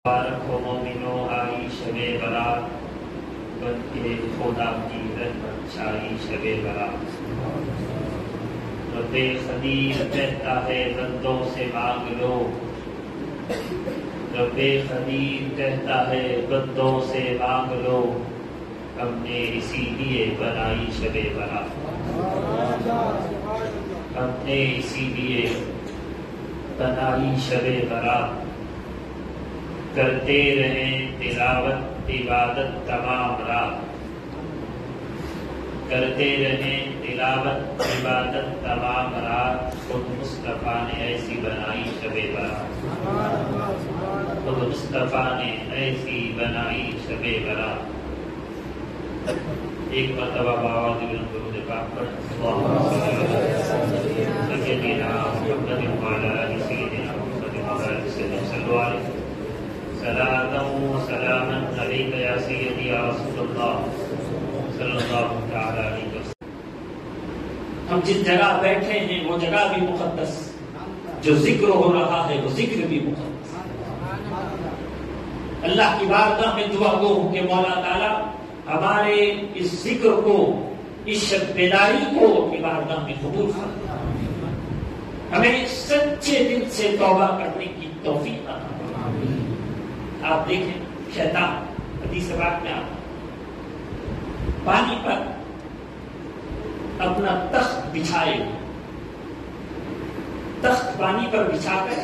مبارک ہو مومنوں آئی شب برات، بن کے خدا کی رحمت چھائی شب برات۔ رب خدیر کہتا ہے بندوں سے مانگ لو، رب خدیر کہتا ہے بندوں سے مانگ لو، ہم نے اسی لیے بنائی شب برات، ہم نے اسی لیے بنائی شب برات۔ کرتے رہیں تلاوت عبادت تمام رات، کرتے رہیں تلاوت عبادت تمام رات، خود مصطفیٰ نے ایسی بنائی شب برات، خود مصطفیٰ نے ایسی بنائی شب برات۔ ایک مرتبہ بآواز بلند درود پاک پڑھ، اللہم صل علی سیدنا محمد وعلی آل سیدنا محمد وعلی آل سیدنا صلوا علیہ صلاۃ و سلاما علیک یا سیدی یا رسول اللہ صلی اللہ تعالی علیہ وسلم۔ ہم جس جگہ بیٹھے ہیں وہ جگہ بھی مقدس، جو ذکر ہو رہا ہے وہ ذکر بھی مقدس۔ اللہ کی بارگاہ میں دعا گو ہوں کہ مولا تعالی ہمارے اس ذکر کو، اس شب بیداری کو کی بارگاہ میں قبول فرما، ہمیں سچے دل سے توبہ کرنے کی توفیق عطا فرما۔ آپ دیکھیں شیطان حدیث پاک میں آتا پانی پر اپنا تخت بچھائے، تخت پانی پر بچھا کر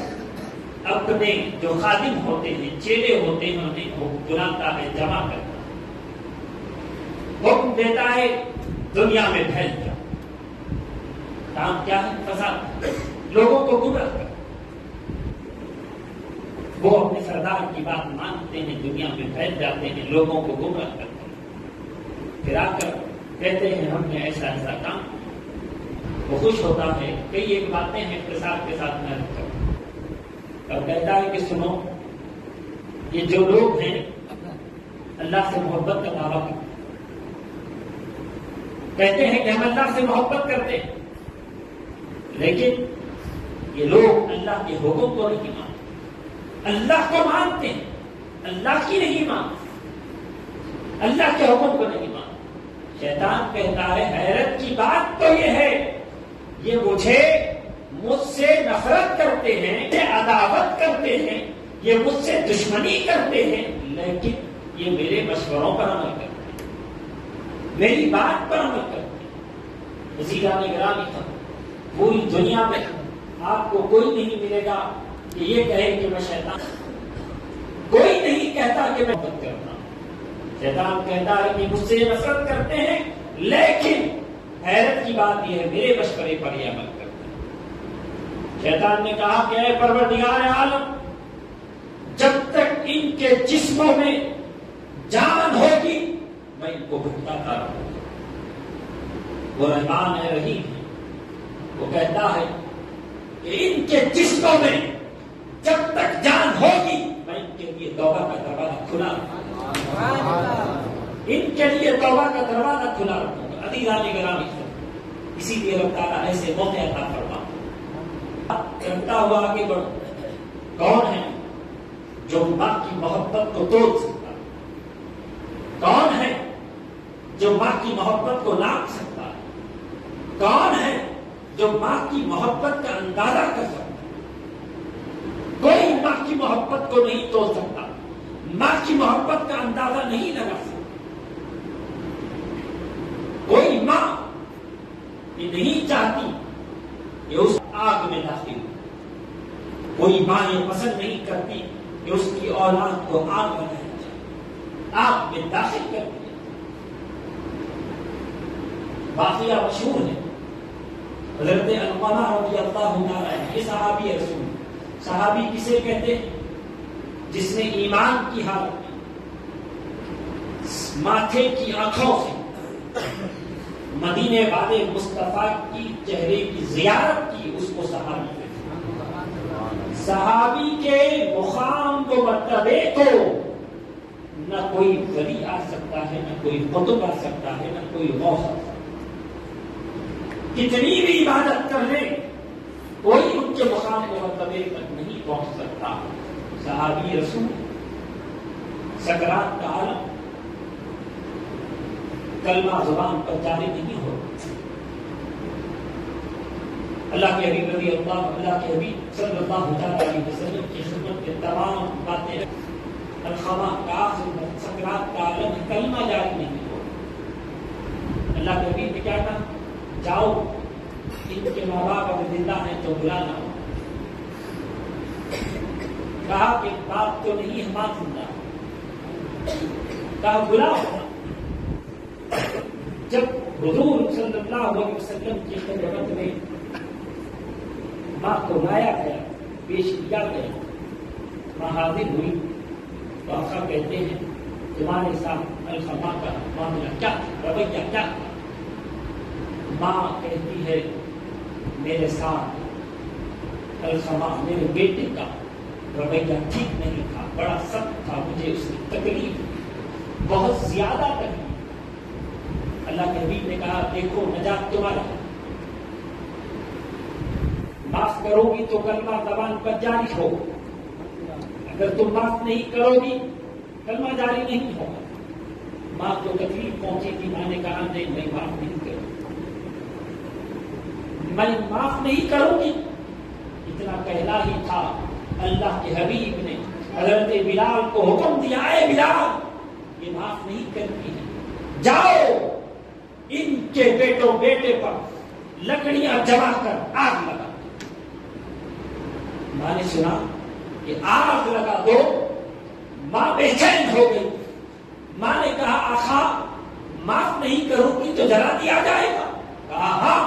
اپنے جو خادم ہوتے ہیں، چیلے ہوتے ہیں، انہیں بلاتا ہے، جمع کرتا ہے، حکم دیتا ہے دنیا میں پھیل جاؤ۔ کام کیا ہے؟ فساد، لوگوں کو گمراہ کرنا۔ وہ اپنے سردار کی بات مانتے ہیں، دنیا میں پھیل جاتے ہیں، لوگوں کو گمراہ کرتے ہیں، پھر آ کر کہتے ہیں ہم نے ایسا ایسا کام۔ وہ خوش ہوتا ہے، کئی ایک باتیں ہیں اقتصاد کے ساتھ میں رکھتا ہوں، اور کہتا ہے کہ سنو، یہ جو لوگ ہیں اللہ سے محبت کا دعویٰ کرتے ہیں، کہتے ہیں کہ ہم اللہ سے محبت کرتے ہیں، لیکن یہ لوگ اللہ کے حکم کو نہیں مانتے، اللہ کو مانتے ہیں، اللہ کی نہیں مانتے، اللہ کے حکم کو نہیں مانتے۔ شیطان کہتا ہے حیرت کی بات تو یہ ہے، یہ مجھ سے نفرت کرتے ہیں، یہ عداوت کرتے ہیں، یہ مجھ سے دشمنی کرتے ہیں، لیکن یہ میرے مشوروں پر عمل کرتے ہیں، میری بات پر عمل کرتے ہیں۔ وزیران گرامی تھا، پوری دنیا میں آپ کو کوئی نہیں ملے گا کہ یہ کہے کہ میں شیطان، کوئی نہیں کہتا کہ میں محبت کرتا ہوں۔ شیطان کہتا ہے کہ مجھ سے نفرت کرتے ہیں، لیکن حیرت کی بات یہ ہے میرے مشورے پر یہ عمل کرتے ہیں۔ شیطان نے کہا کہ اے پروردگار عالم، جب تک ان کے جسموں میں جان ہوگی میں ان کو بھٹکاتا رہوں گا۔ وہ رحمان ہے، رحیم ہے، وہ کہتا ہے کہ ان کے جسموں میں جب تک جان ہوگی میں ان کے لیے توبہ کا دروازہ کھلا رکھوں گا، ان کے لیے توبہ کا دروازہ کھلا رکھوں گا۔ عزیزان گرامی، اسی لیے اللہ تعالیٰ ایسے موقع عطا فرما۔ کرتا ہوا آگے بڑھو، کون ہے جو ماں کی محبت کو توڑ سکتا ہے؟ کون ہے جو ماں کی محبت کو ناپ سکتا ہے؟ کون ہے جو ماں کی محبت کا اندازہ کر سکتا ہے؟ کوئی ماں کی محبت کو نہیں توڑ سکتا، ماں کی محبت کا اندازہ نہیں لگا سکتا۔ کوئی ماں یہ نہیں چاہتی کہ اس آگ میں داخل ہو، کوئی ماں یہ پسند نہیں کرتی کہ اس کی اولاد کو آگ بنایا جائے، آگ میں داخل کر دیا۔ واقعہ مشہور ہے، حضرت علقمہ رضی اللہ عنہ، یہ صحابی رسول۔ صحابی کسے کہتے ہیں؟ جس نے ایمان کی حالت میں ماتھے کی آنکھوں سے مدینے والے مصطفیٰ کی چہرے کی زیارت کی، اس کو صحابی کہتے ہیں۔ صحابی کے مقام و مرتبے کو نہ کوئی ولی آ سکتا ہے، نہ کوئی قطب آ سکتا ہے، نہ کوئی غوث آ سکتا ہے۔ کتنی بھی عبادت کر لیں کوئی ان کے مقام و مرتبے تک نہیں پہنچ سکتا۔ صحابی رسول سکرات کا عالم، کلمہ زبان پر جاری نہیں ہو. اللہ کے حبیب اللہ کے حبیب صلی اللہ علیہ وسلم کی خدمت میں تمام باتیں الخما کا آخر سکرات کا عالم کلمہ جاری نہیں ہو. اللہ کے حبیب نے کیا کہا؟ جاؤ ان کے ماں باپ اگر زندہ ہیں تو بلا لاؤ. کہا کہ باپ تو نہیں ماں زندہ. کہا بلاؤ. جب حضور صلی اللہ علیہ وسلم کی خدمت میں ماں کو لایا گیا، پیش کیا گیا، ماں حاضر ہوئی تو آقا کہتے ہیں تمہارے ساتھ الخما کا معاملہ کیا تھا، رویہ کیا تھا؟ ماں کہتی ہے میرے ساتھ الخما میرے بیٹے کا رویہ ٹھیک نہیں تھا، بڑا سخت تھا، مجھے اس کی تکلیف بہت زیادہ تکلیف. اللہ کے حبیب نے کہا دیکھو نجات تمہارا، معاف کرو گی تو کلمہ زبان پر جاری ہو، اگر تم معاف نہیں کرو گی کلمہ جاری نہیں ہوگا. ماں کو تکلیف پہنچی تھی، ماں نے کہا نہیں میں معاف نہیں کروں، میں معاف نہیں کروں گی. اتنا کہنا ہی تھا اللہ کے حبیب نے حضرت بلال کو حکم دیا ہے بلال یہ معاف نہیں کرتی ہے، جاؤ ان کے بیٹے پر لکڑیاں جما کر آگ لگا. ماں نے سنا کہ آگ لگا دو، ماں بے چین ہو گئی. ماں نے کہا آقا معاف نہیں کرو گی تو جلا دیا جائے گا. کہا ہاں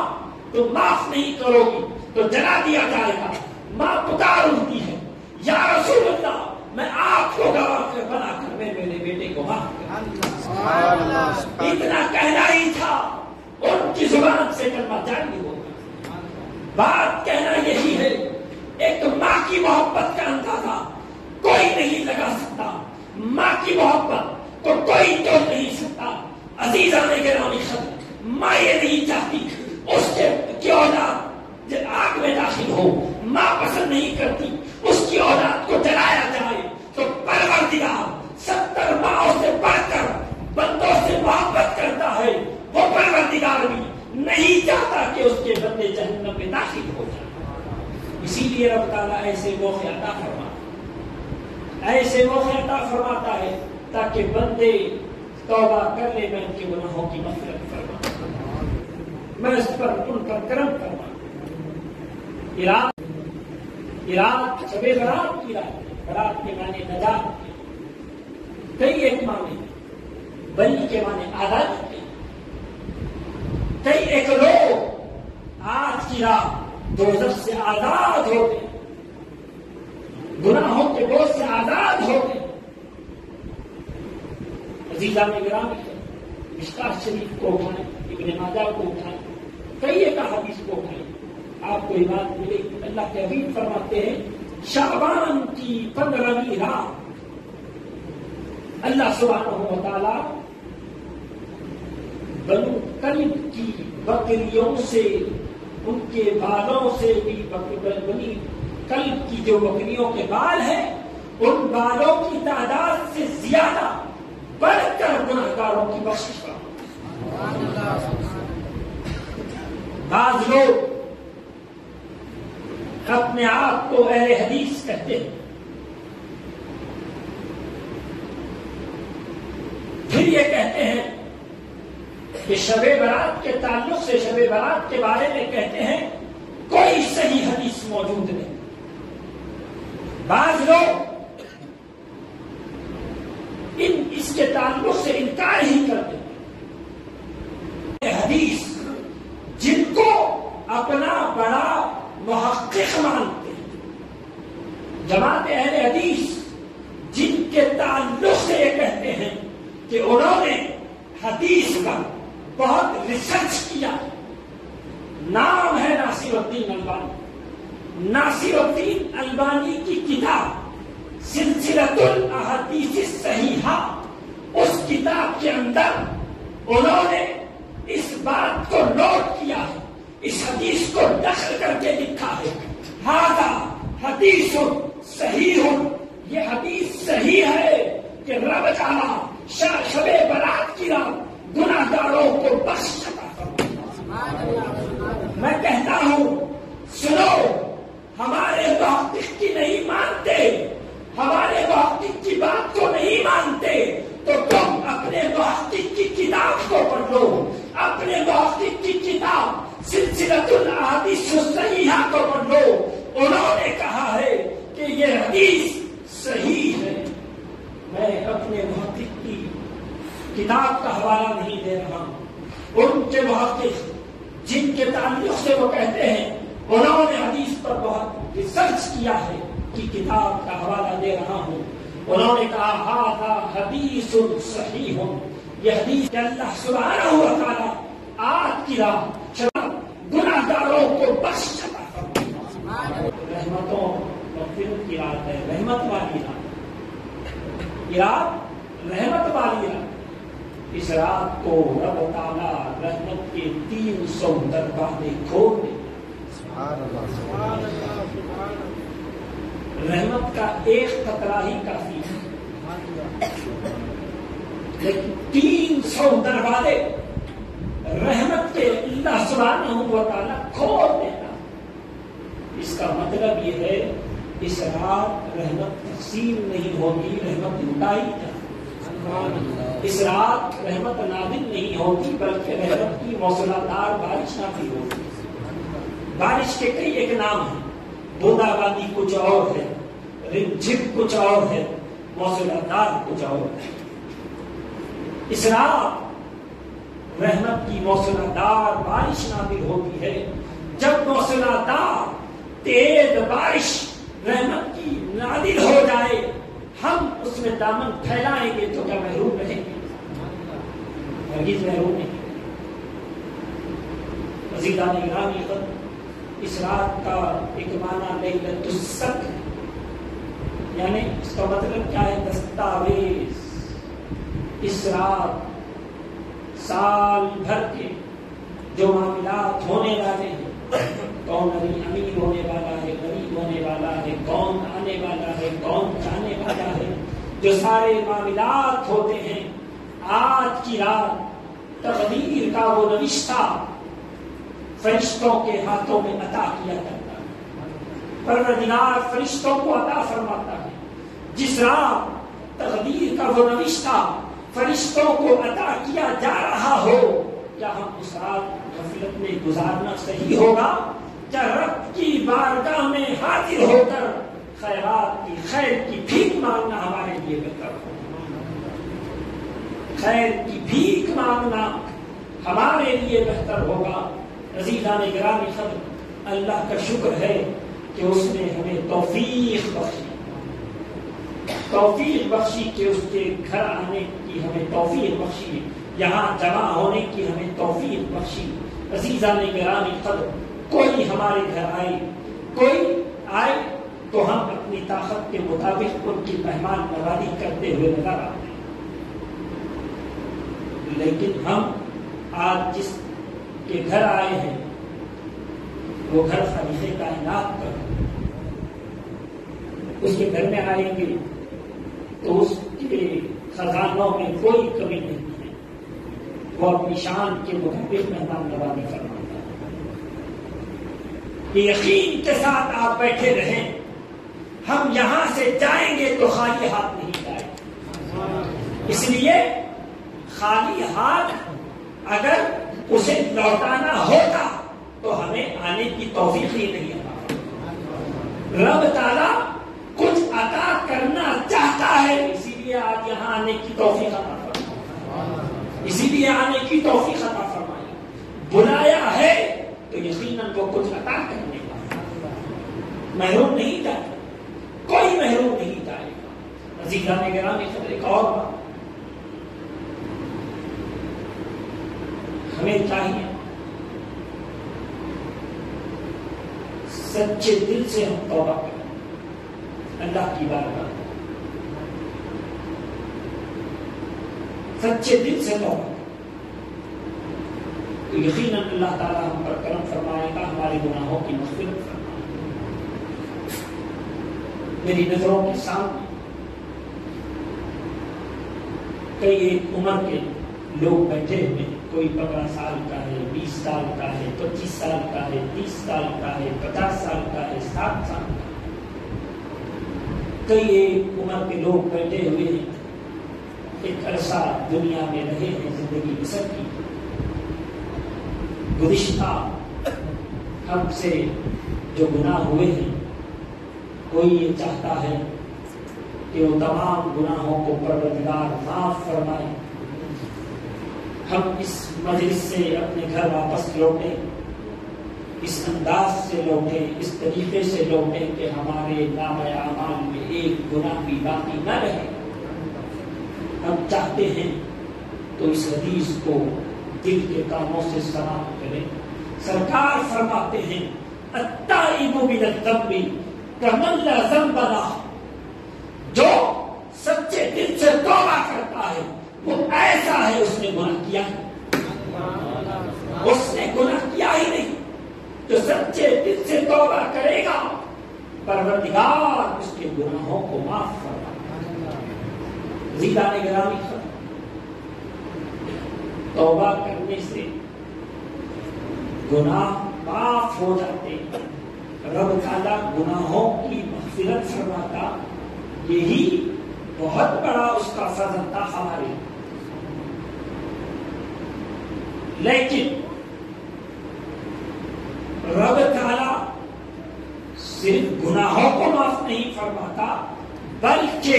تم معاف نہیں کرو گی تو جلا دیا جائے گا. ماں پکار اٹھتی ہے یا رسول اللہ میں آپ کو گواہ بنا کر میرے بیٹے کو معاف کر. اتنا کہنا ہی تھا، ان کی زبان سے کلمہ جاری نہیں ہوگا. بات کہنا یہی ہے، ایک تو ماں کی محبت کا اندازہ کوئی نہیں لگا سکتا، ماں کی محبت کو کوئی توڑ نہیں سکتا. عزیزان گرامی خط ماں یہ نہیں چاہتی اس کے اولاد جب آگ میں داخل ہو، ماں پسند نہیں کرتی اس کی اولاد کو جلایا جائے. تو پروردگار 70 ماؤں سے بڑھ کر بندوں سے محبت کرتا ہے، وہ پروردگار بھی نہیں چاہتا کہ اس کے بندے جہنم میں داخل ہو جائیں. اسی لیے رب تعالیٰ ایسے موقع عطا فرماتا ہے، ایسے موقع عطا فرماتا ہے تاکہ بندے توبہ کر لے، میں ان کے گناہوں کی مغفرت فرما، میں اس پر ان پر کرم فرما. رات شب برات کی رات، برات کے معنی نجات کے کئی ایک معنی، بلی کے معنی آزادی کے کئی ایک لوگ آج کی رات دوزخ سے آزاد ہوتے، گناہوں کے بوجھ سے آزاد ہوتے. عزیزان گرامی مشکات شریف کو اٹھائیں، ابن ماجہ کو اٹھائیں، کئی ایک حدیث کو اٹھائیں، آپ کو یہ بات ملے. اللہ کے حبیب فرماتے ہیں شعبان کی 15ویں رات اللہ سبحانہ و تعالی بنو کلب کی بکریوں سے، ان کے بالوں سے بھی، بنی کلب کی جو بکریوں کے بال ہیں ان بالوں کی تعداد سے زیادہ بڑھ کر گنہگاروں کی بخشش کرو. بعض لوگ اپنے آپ کو اہل حدیث کہتے ہیں، پھر یہ کہتے ہیں کہ شب برات کے تعلق سے، شب برات کے بارے میں کہتے ہیں کوئی صحیح حدیث موجود نہیں. بعض لوگ اس کے تعلق سے انکار ہی کرتے ہیں. حدیث جن کو اپنا بڑا محقق مانتے ہیں، جماعت اہل حدیث جن کے تعلق سے یہ کہتے ہیں کہ انہوں نے حدیث کا بہت ریسرچ کیا. نام ہے ناصر الدین البانی. ناصر الدین البانی کی کتاب سلسلۃ الاحادیث الصحیحہ، اس کتاب کے اندر انہوں نے اس بات کو نوٹ کیا ہے، اس حدیث کو دخل کر کے لکھا ہے ھذا حدیث صحیح، یہ حدیث صحیح ہے. کہ رب تعالیٰ شب برات کی رات گناہگاروں کو بخش عطا فرمائے۔ میں کہتا ہوں سنو، ہمارے محقق کی نہیں مانتے، ہمارے محقق کی بات کو نہیں مانتے تو تم اپنے محقق کی کتاب کو پڑھ لو، اپنے محقق کی کتاب سلسلۃ الاحادیث الصحیحہ کو پڑھ لو۔ انہوں نے کہا ہے کہ یہ حدیث صحیح ہے۔ میں اپنے محقق کی کتاب کا حوالہ نہیں دے رہا ہوں، ان کے محقق جن کے تعلق سے وہ کہتے ہیں انہوں نے حدیث پر بہت ریسرچ کیا ہے کی کتاب کا حوالہ دے رہا ہوں۔ انہوں نے کہا ھذا حدیث صحیح، یہ حدیث کہ اللہ سبحانہ و تعالی آج کی رات گناہگاروں کو بخش عطا فرمائے۔ رحمتوں مغفرت کی رات ہے، رحمت والی رات، یہ رات رحمت والی رات۔ اس رات کو رب تعالی رحمت کے 300 دروازے کھول دے۔ رحمت کا ایک قطرہ ہی کافی ہے، لیکن 300 دروازے رحمت کے اللہ سبحانہ و تعالی کھول دیتا۔ اس کا مطلب یہ ہے اس رات رحمت تقسیم نہیں ہوگی، رحمت لٹائی جائے۔ اس رات رحمت نازل نہیں ہوتی بلکہ رحمت کی موسلادھار بارش نازل ہوتی۔ بارش کے کئی ایک نام ہیں، بوندا باندی کچھ اور ہے، رم جھم کچھ اور ہے، موسلادھار کچھ اور ہے۔ اس رات رحمت کی موسلادھار بارش نازل ہوتی ہے۔ جب موسلادھار تیز بارش رحمت کی نازل ہو جائے ہم اس میں دامن پھیلائیں گے تو کیا محروم رہیں گے؟ ہرگز محروم نہیں۔ عزیزان گرامی، اس رات کا ایک معنی لیلۃ الصدق ہے، یعنی اس کا مطلب کیا ہے؟ دستاویز۔ اس رات سال بھر کے جو معاملات ہونے والے ہیں، کون امیر ہونے والا ہے، غریب ہونے والا ہے، کون آنے والا ہے، کون جانے والا ہے، جو سارے معاملات ہوتے ہیں، آج کی رات تقدیر کا وہ نوشتہ فرشتوں کے ہاتھوں میں عطا کیا جاتا ہے۔ پروردگار فرشتوں کو عطا فرماتا ہے۔ جس رات تقدیر کا وہ نوشتہ فرشتوں کو عطا کیا جا رہا ہو، کیا ہم اس رات غفلت میں گزارنا صحیح ہوگا؟ کیا رب کی بارگاہ میں حاضر ہو کر خیرات کی خیر کی بھیک مانگنا ہمارے لیے بہتر ہوگا؟ خیر کی بھیک مانگنا ہمارے لیے بہتر ہوگا۔ عزیزان گرامی، اللہ کا شکر ہے کہ اس نے ہمیں توفیق بخشی کہ اس کے گھر آنے کی ہمیں توفیق بخشی، یہاں جمع ہونے کی ہمیں توفیق بخشی۔ عزیزان گرامی، کوئی ہمارے گھر کوئی آئے تو ہم اپنی طاقت کے مطابق ان کی مہمان نوازی کرتے ہوئے نظر آتے ہیں، لیکن ہم آج جس کے گھر آئے ہیں وہ گھر خالق کائنات کا ہے۔ اس کے گھر میں آئیں گے تو اس کے خزانوں میں کوئی کمی نہیں ہے، وہ اپنی شان کے مطابق مہمان نوازی فرماتا ہے۔ یقین کے ساتھ آپ بیٹھے رہیں، ہم یہاں سے جائیں گے تو خالی ہاتھ نہیں جائیں گے۔ اس لیے خالی ہاتھ اگر اسے لوٹانا ہوتا تو ہمیں آنے کی توفیق ہی نہیں ہے۔ رب تعالیٰ کچھ عطا کرنا چاہتا ہے، اسی لیے آج یہاں آنے کی توفیق عطا فرمائی، اسی لیے آنے کی توفیق عطا فرمائی۔ بلایا ہے تو یقیناً وہ کچھ عطا کرنے کا، محروم نہیں جائے، کوئی محروم نہیں جائے گا۔ عزیزان گرامی، ایک اور بات ہمیں چاہیے، سچے دل سے ہم توبہ کریں اللہ کی بارگاہ، سچے دل سے توبہ کریں تو یقیناً اللہ تعالیٰ ہم پر کرم فرمائے گا، ہمارے گناہوں کی مغفرت فرمائے گا۔ میری نظروں کے سامنے کئی ایک عمر کے لوگ بیٹھے ہوئے ہیں، کوئی 15 سال کا ہے، 20 سال کا ہے، 25 سال کا ہے، 30 سال کا ہے، 50 سال کا ہے، 60 سال کا ہے۔ کئی ایک عمر کے لوگ بیٹھے ہوئے ہیں، ایک عرصہ دنیا میں رہے ہیں، زندگی بسر کی۔ گزشتہ ہم سے جو گناہ ہوئے ہیں، کوئی یہ چاہتا ہے کہ وہ تمام گناہوں کو پروردگار معاف فرمائے، ہم اس مجلس سے اپنے گھر واپس لوٹیں، اس انداز سے لوٹیں، اس طریقے سے لوٹیں کہ ہمارے نامۂ اعمال میں ایک گناہ بھی باقی نہ رہے۔ ہم چاہتے ہیں تو اس حدیث کو دل کے کاموں سے سماعت کریں۔ سرکار فرماتے ہیں التائب من الذنب کمن لا ذنب لہ، جو سچے دل سے توبہ کرتا ہے وہ ایسا ہے اس نے گناہ کیا ہے، اس نے گناہ کیا ہی نہیں۔ جو سچے دل سے توبہ کرے گا پروردگار اس کے گناہوں کو معاف فرمائے گا۔ عزیزان گرامی، توبہ کرنے سے گناہ معاف ہو جاتے، رب تعالیٰ گناہوں کی مغفرت فرماتا، یہی بہت بڑا اس کا فضل تھا ہمارے۔ لیکن رب تعالیٰ صرف گناہوں کو معاف نہیں فرماتا بلکہ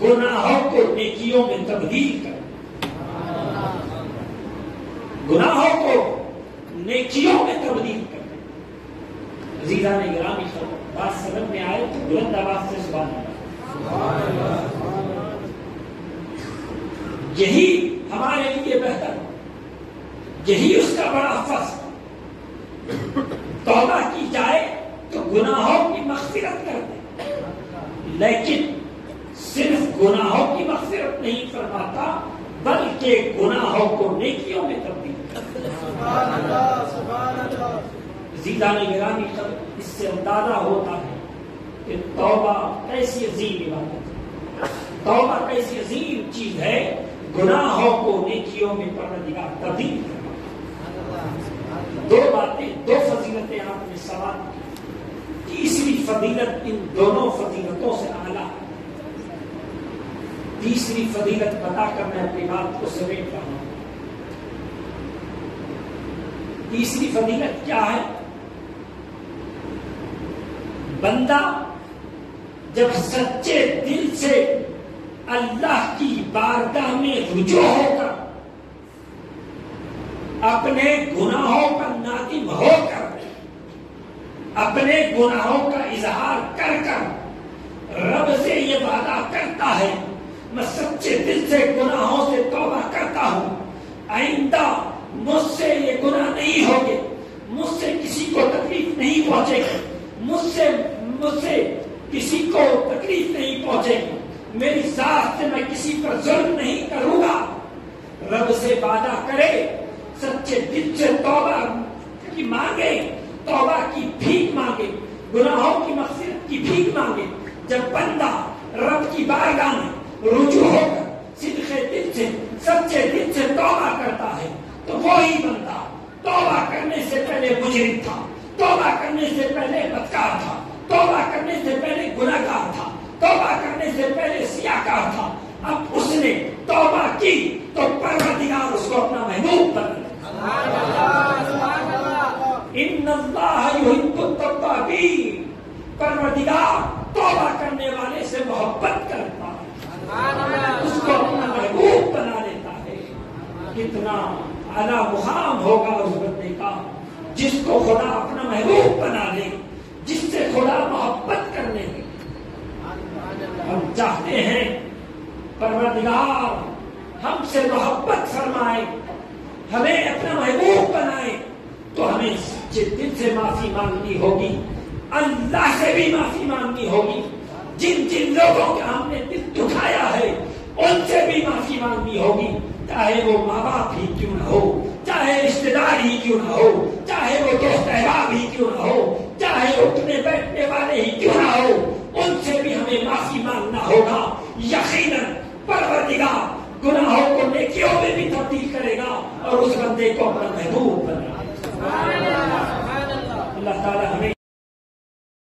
گناہوں کو نیکیوں میں تبدیل کر، گناہوں کو نیکیوں میں تبدیل کر۔ عزیزان گرامی، بات سمجھ میں آئے تو بلند آواز سے سبحان اللہ۔ یہی ہمارے لیے بہتر، یہی اس کا بڑا فضل۔ توبہ کی جائے تو گناہوں کی مغفرت کر دے، لیکن صرف گناہوں کی مغفرت نہیں فرماتا بلکہ گناہوں کو نیکیوں میں تبدیل کر دے۔ عزیزان گرامی، اس سے اندازہ ہوتا ہے کہ توبہ کیسی عظیم عبادت ہے، توبہ کیسی عظیم چیز ہے۔ گناہوں کو نیکیوں میں پروردگار تبدیل کرنا۔ دو باتیں، دو فضیلتیں آپ نے سوال کی، تیسری فضیلت ان دونوں فضیلتوں سے اعلیٰ ہے۔ تیسری فضیلت بتا کر میں اپنی بات کو سمیٹ رہا ہوں۔ تیسری فضیلت کیا ہے؟ بندہ جب سچے دل سے اللہ کی بارگاہ میں رجوع ہو کر، اپنے گناہوں پر نادم ہو کر، اپنے گناہوں کا اظہار کر کر رب سے یہ وعدہ کرتا ہے میں سچے دل سے گناہوں سے توبہ کرتا ہوں، آئندہ مجھ سے یہ گناہ نہیں ہوگے، مجھ سے کسی کو تکلیف نہیں پہنچے گی، مجھ سے کسی کو تکلیف نہیں پہنچے گی، میری ذات سے میں کسی پر ظلم نہیں کروں گا۔ رب سے وعدہ کرے، سچے دل سے توبہ کی مانگے، توبہ کی بھیک مانگے، گناہوں کی مغفرت کی بھیک مانگے۔ جب بندہ رب کی بارگاہ میں رجوع ہو کر صدق دل سے، سچے دل سے توبہ کرتا ہے تو وہی بندہ توبہ کرنے سے پہلے مجرم تھا، توبہ کرنے سے پہلے بدکار تھا، توبہ کرنے سے پہلے گنہگار تھا، توبہ کرنے سے پہلے سیاہکار تھا۔ اب اس نے توبہ کی تو پروردگار اس کو اپنا محبوب بنا۔ ان اللہ یحب التوابین، پروردگار توبہ کرنے والے سے محبت کرتا ہے، اس کو اپنا محبوب بنا لیتا ہے۔ کتنا اعلیٰ مقام ہوگا اس بندے کا جس کو خدا اپنا محبوب بنا لے، جس سے خدا محبت کرنے لگے۔ ہم چاہتے ہیں پروردگار ہم سے محبت فرمائے، ہمیں اپنا محبوب بنائے، تو ہمیں سچے دل سے معافی مانگنی ہوگی، اللہ سے بھی معافی مانگنی ہوگی۔ جن جن لوگوں کا ہم نے دل دکھایا ہے ان سے بھی معافی مانگنی ہوگی، چاہے وہ ماں باپ ہی کیوں نہ ہو، چاہے رشتے دار ہی کیوں نہ ہو، چاہے وہ دوست احباب ہی کیوں نہ ہو، چاہے اٹھنے بیٹھنے والے ہی کیوں نہ ہو، ان سے بھی ہمیں معافی مانگنا ہوگا۔ یقیناً پروردگار گناہوں کو نیکیوں میں بھی تبدیل کرے گا اور اس بندے کو اپنا محبوب بنا